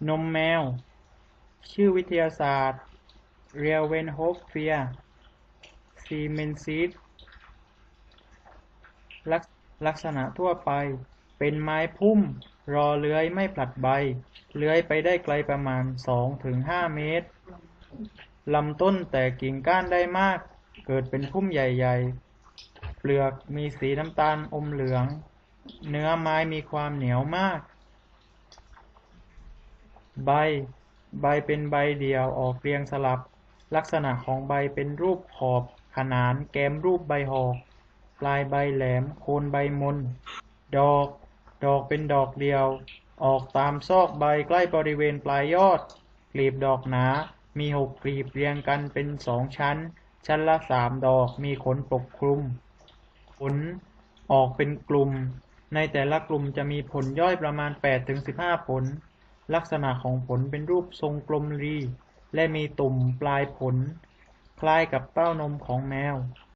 นมแมว ชื่อวิทยาศาสตร์ เรียเวนโฮฟเฟียซีเมนซิสลักษณะทั่วไป เป็นไม้พุ่ม รอเลื้อยไม่ผลัดใบ เลื้อยไปได้ไกลประมาณ 2-5 เมตร ลำต้นแตกกิ่งก้านได้มาก เกิดเป็นพุ่มใหญ่ๆ เปลือกมีสีน้ำตาลอมเหลือง เนื้อไม้มีความเหนียวมาก ใบ เป็นใบเดี่ยวออกเรียงสลับ ลักษณะของใบเป็นรูปขอบขนานแก้มรูปใบหอก ปลายใบแหลม โคนใบมน ดอก เป็นดอกเดียว ออกตามซอกใบใกล้บริเวณปลายยอด กลีบดอกหนา มี6 กลีบเรียงกันเป็น2 ชั้น ชั้นละ3 ดอก มีขนปกคลุม ผล ออกเป็นกลุ่ม ในแต่ละกลุ่มจะมีผลย่อยประมาณ 8-15 ผล ลักษณะของผลเป็นรูปทรงกลมรี และมีตุ่มปลายผล คล้ายกับเต้านมของแมว